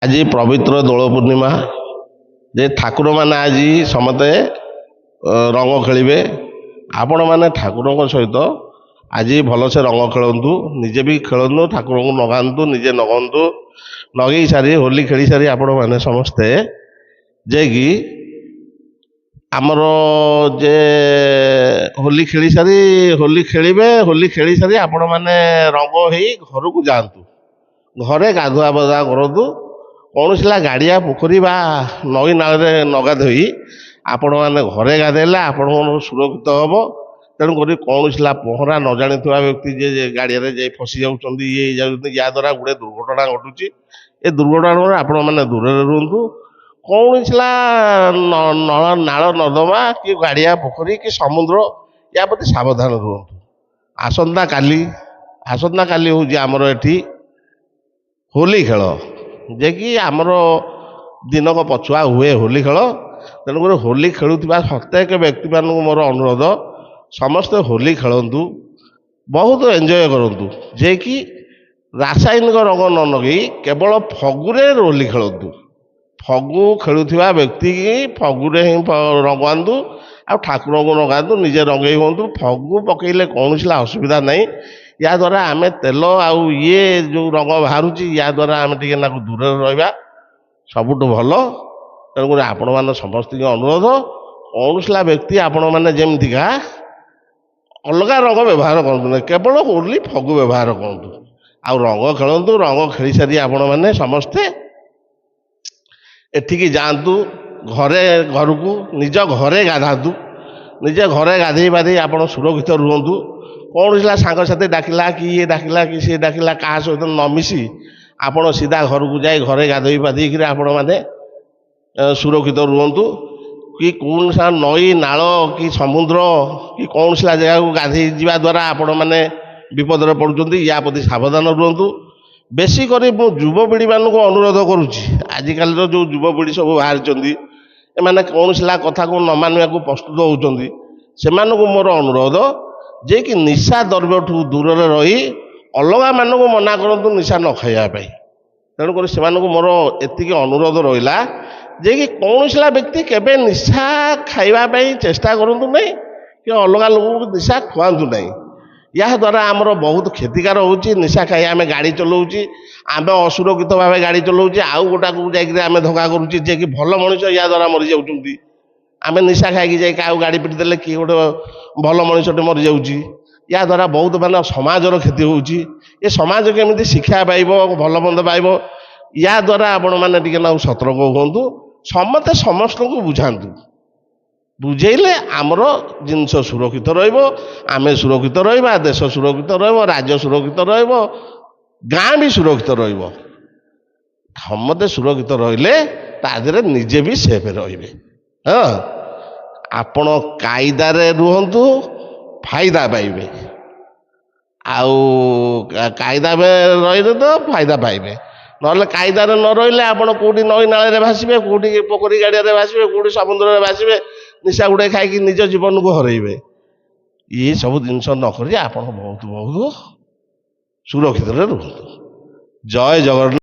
ଆଜି ପବିତ୍ର ଦୋଳ ପୂର୍ଣ୍ଣିମା ଯେ ଠାକୁର ମାନେ ଆଜି ସମସ୍ତେ ରଙ୍ଗ ଖେଳିବେ। ଆପଣମାନେ ଠାକୁରଙ୍କ ସହିତ ଆଜି ଭଲସେ ରଙ୍ଗ ଖେଳନ୍ତୁ, ନିଜେ ବି ଖେଳନ୍ତୁ, ଠାକୁରଙ୍କୁ ନଗାନ୍ତୁ, ନିଜେ ନଗନ୍ତୁ। ନଗେଇ ସାରି ହୋଲି ଖେଳି ସାରି ଆପଣମାନେ ସମସ୍ତେ ଯାଇକି ଆମର ଯେ ହୋଲି ଖେଳି ସାରି ହୋଲି ଖେଳିବେ। ହୋଲି ଖେଳି ସାରି ଆପଣମାନେ ରଙ୍ଗ ହେଇ ଘରକୁ ଯାଆନ୍ତୁ। ଘରେ ଗାଧୁଆ ପାଧୁଆ କରନ୍ତୁ। କୌଣସି ଗାଡ଼ିଆ ପୋଖରୀ ବା ନଈ ନାଳରେ ନଗାଧୋଇ ଆପଣମାନେ ଘରେ ଗାଧୋଇଲେ ଆପଣଙ୍କର ସୁରକ୍ଷିତ ହେବ। ତେଣୁକରି କୌଣସି ପହଁରା ନ ଜାଣିଥିବା ବ୍ୟକ୍ତି ଯେ ଗାଡ଼ିଆରେ ଯାଇ ଫସି ଯାଉଛନ୍ତି, ଇଏ ହେଇଯାଉଛନ୍ତି, ଯାହାଦ୍ୱାରା ଗୁଡ଼େ ଦୁର୍ଘଟଣା ଘଟୁଛି। ଏ ଦୁର୍ଘଟଣାରୁ ଆପଣମାନେ ଦୂରରେ ରୁହନ୍ତୁ। କୌଣସି ନଳ ନାଳ ନର୍ଦ୍ଦମା କି ଗାଡ଼ିଆ ପୋଖରୀ କି ସମୁଦ୍ର ୟା ପ୍ରତି ସାବଧାନ ରୁହନ୍ତୁ। ଆସନ୍ତାକାଲି ହେଉଛି ଆମର ଏଠି ହୋଲି ଖେଳ, ଯେ କି ଆମର ଦିନକ ପଛୁଆ ହୁଏ ହୋଲି ଖେଳ। ତେଣୁକରି ହୋଲି ଖେଳୁଥିବା ପ୍ରତ୍ୟେକ ବ୍ୟକ୍ତିମାନଙ୍କୁ ମୋର ଅନୁରୋଧ, ସମସ୍ତେ ହୋଲି ଖେଳନ୍ତୁ, ବହୁତ ଏନ୍ଜୟ କରନ୍ତୁ। ଯେ କି ରାସାୟନିକ ରଙ୍ଗ ନ ଲଗେଇ କେବଳ ଫଗୁରେ ହୋଲି ଖେଳନ୍ତୁ। ଫଗୁ ଖେଳୁଥିବା ବ୍ୟକ୍ତି ଫଗୁରେ ହିଁ ରଙ୍ଗାନ୍ତୁ, ଆଉ ଠାକୁରଙ୍କୁ ରଙ୍ଗାନ୍ତୁ, ନିଜେ ରଙ୍ଗେଇ ହୁଅନ୍ତୁ। ଫଗୁ ପକେଇଲେ କୌଣସି ଅସୁବିଧା ନାହିଁ। ଏହାଦ୍ୱାରା ଆମେ ତେଲ ଆଉ ଇଏ ଯେଉଁ ରଙ୍ଗ ବାହାରୁଛି, ଏହାଦ୍ୱାରା ଆମେ ଟିକେ ଦୂରରେ ରହିବା ସବୁଠୁ ଭଲ। ତେଣୁକରି ଆପଣମାନେ ସମସ୍ତଙ୍କ ଅନୁରୋଧ, କୌଣସି ବ୍ୟକ୍ତି ଆପଣମାନେ ଯେମିତିକା ଅଲଗା ରଙ୍ଗ ବ୍ୟବହାର କରନ୍ତୁ ନାହିଁ, କେବଳ ଓନ୍ଲି ଫଗୁ ବ୍ୟବହାର କରନ୍ତୁ। ଆଉ ରଙ୍ଗ ଖେଳନ୍ତୁ। ରଙ୍ଗ ଖେଳି ସାରି ଆପଣମାନେ ସମସ୍ତେ ଏଠିକି ଯାଆନ୍ତୁ ଘରକୁ, ନିଜ ଘରେ ଗାଧାନ୍ତୁ। ନିଜେ ଘରେ ଗାଧେଇ ପାଧେଇ ଆପଣ ସୁରକ୍ଷିତ ରୁହନ୍ତୁ। କୌଣସି ସାଙ୍ଗସାଥି ଡାକିଲା କି ଇଏ ଡାକିଲା କି ସିଏ ଡାକିଲା କାହା ସହିତ ନ ମିଶି ଆପଣ ସିଧା ଘରକୁ ଯାଇ ଘରେ ଗାଧୋଇ ପାଧେଇକିରି ଆପଣମାନେ ସୁରକ୍ଷିତ ରୁହନ୍ତୁ। କି କୌଣସି ନଈ ନାଳ କି ସମୁଦ୍ର କି କୌଣସି ଜାଗାକୁ ଗାଧୋଇ ଯିବା ଦ୍ୱାରା ଆପଣମାନେ ବିପଦରେ ପଡ଼ୁଛନ୍ତି, ୟା ପ୍ରତି ସାବଧାନ ରୁହନ୍ତୁ। ବେଶୀ କରି ମୁଁ ଯୁବପିଢ଼ିମାନଙ୍କୁ ଅନୁରୋଧ କରୁଛି, ଆଜିକାଲିର ଯେଉଁ ଯୁବପିଢ଼ି ସବୁ ବାହାରିଛନ୍ତି, ଏମାନେ କୌଣସି କଥାକୁ ନ ମାନିବାକୁ ପ୍ରସ୍ତୁତ ହେଉଛନ୍ତି। ସେମାନଙ୍କୁ ମୋର ଅନୁରୋଧ ଯେ କି ନିଶା ଦ୍ରବ୍ୟଠୁ ଦୂରରେ ରହି ଅଲଗା ମାନଙ୍କୁ ମନା କରନ୍ତୁ ନିଶା ନ ଖାଇବା ପାଇଁ। ତେଣୁକରି ସେମାନଙ୍କୁ ମୋର ଏତିକି ଅନୁରୋଧ ରହିଲା ଯେ କି କୌଣସି ବ୍ୟକ୍ତି କେବେ ନିଶା ଖାଇବା ପାଇଁ ଚେଷ୍ଟା କରନ୍ତୁ ନାହିଁ, କି ଅଲଗା ଲୋକଙ୍କୁ ନିଶା ଖୁଆନ୍ତୁ ନାହିଁ। ଏହାଦ୍ୱାରା ଆମର ବହୁତ କ୍ଷତିକାର ହେଉଛି। ନିଶା ଖାଇ ଆମେ ଗାଡ଼ି ଚଲାଉଛି, ଆମେ ଅସୁରକ୍ଷିତ ଭାବେ ଗାଡ଼ି ଚଲାଉଛେ, ଆଉ ଗୋଟାକୁ ଯାଇକରି ଆମେ ଧକ୍କା କରୁଛେ, ଯେ କି ଭଲ ମଣିଷ ଏହାଦ୍ୱାରା ମରିଯାଉଛନ୍ତି। ଆମେ ନିଶା ଖାଇକି ଯାଇ କାହାକୁ ଗାଡ଼ି ପିଟି ଦେଲେ କିଏ ଗୋଟେ ଭଲ ମଣିଷଟେ ମରିଯାଉଛି। ଏହାଦ୍ୱାରା ବହୁତ ସମାଜର କ୍ଷତି ହେଉଛି। ଏ ସମାଜ କେମିତି ଶିକ୍ଷା ପାଇବ, ଭଲ ମନ୍ଦ ପାଇବ, ଏହାଦ୍ୱାରା ଆପଣମାନେ ଟିକେ ସତର୍କ ହୁଅନ୍ତୁ। ସମସ୍ତେ ସମସ୍ତଙ୍କୁ ବୁଝାନ୍ତୁ। ବୁଝେଇଲେ ଆମର ଜିନିଷ ସୁରକ୍ଷିତ ରହିବ, ଆମେ ସୁରକ୍ଷିତ ରହିବା, ଦେଶ ସୁରକ୍ଷିତ ରହିବ, ରାଜ୍ୟ ସୁରକ୍ଷିତ ରହିବ, ଗାଁ ବି ସୁରକ୍ଷିତ ରହିବ। ସମସ୍ତେ ସୁରକ୍ଷିତ ରହିଲେ ତା ଦେହରେ ନିଜେ ବି ସେଫ୍ ରହିବେ। ହଁ, ଆପଣ କାଇଦାରେ ରୁହନ୍ତୁ, ଫାଇଦା ପାଇବେ। ଆଉ କାଇଦା ରହିଲେ ତ ଫାଇଦା ପାଇବେ, ନହେଲେ କାଇଦାରେ ନ ରହିଲେ ଆପଣ କେଉଁଠି ନଈ ନାଳରେ ଭାସିବେ, କେଉଁଠି ପୋଖରୀ ଗାଡ଼ିଆରେ ଭାସିବେ, କେଉଁଠି ସମୁଦ୍ରରେ ଭାସିବେ, ନିଶା ଗୁଡ଼େ ଖାଇକି ନିଜ ଜୀବନକୁ ହରାଇବେ। ଇଏ ସବୁ ଜିନିଷ ନ କରି ଆପଣ ବହୁତ ସୁରକ୍ଷିତରେ ରୁହନ୍ତୁ। ଜୟ ଜଗନ୍ନାଥ।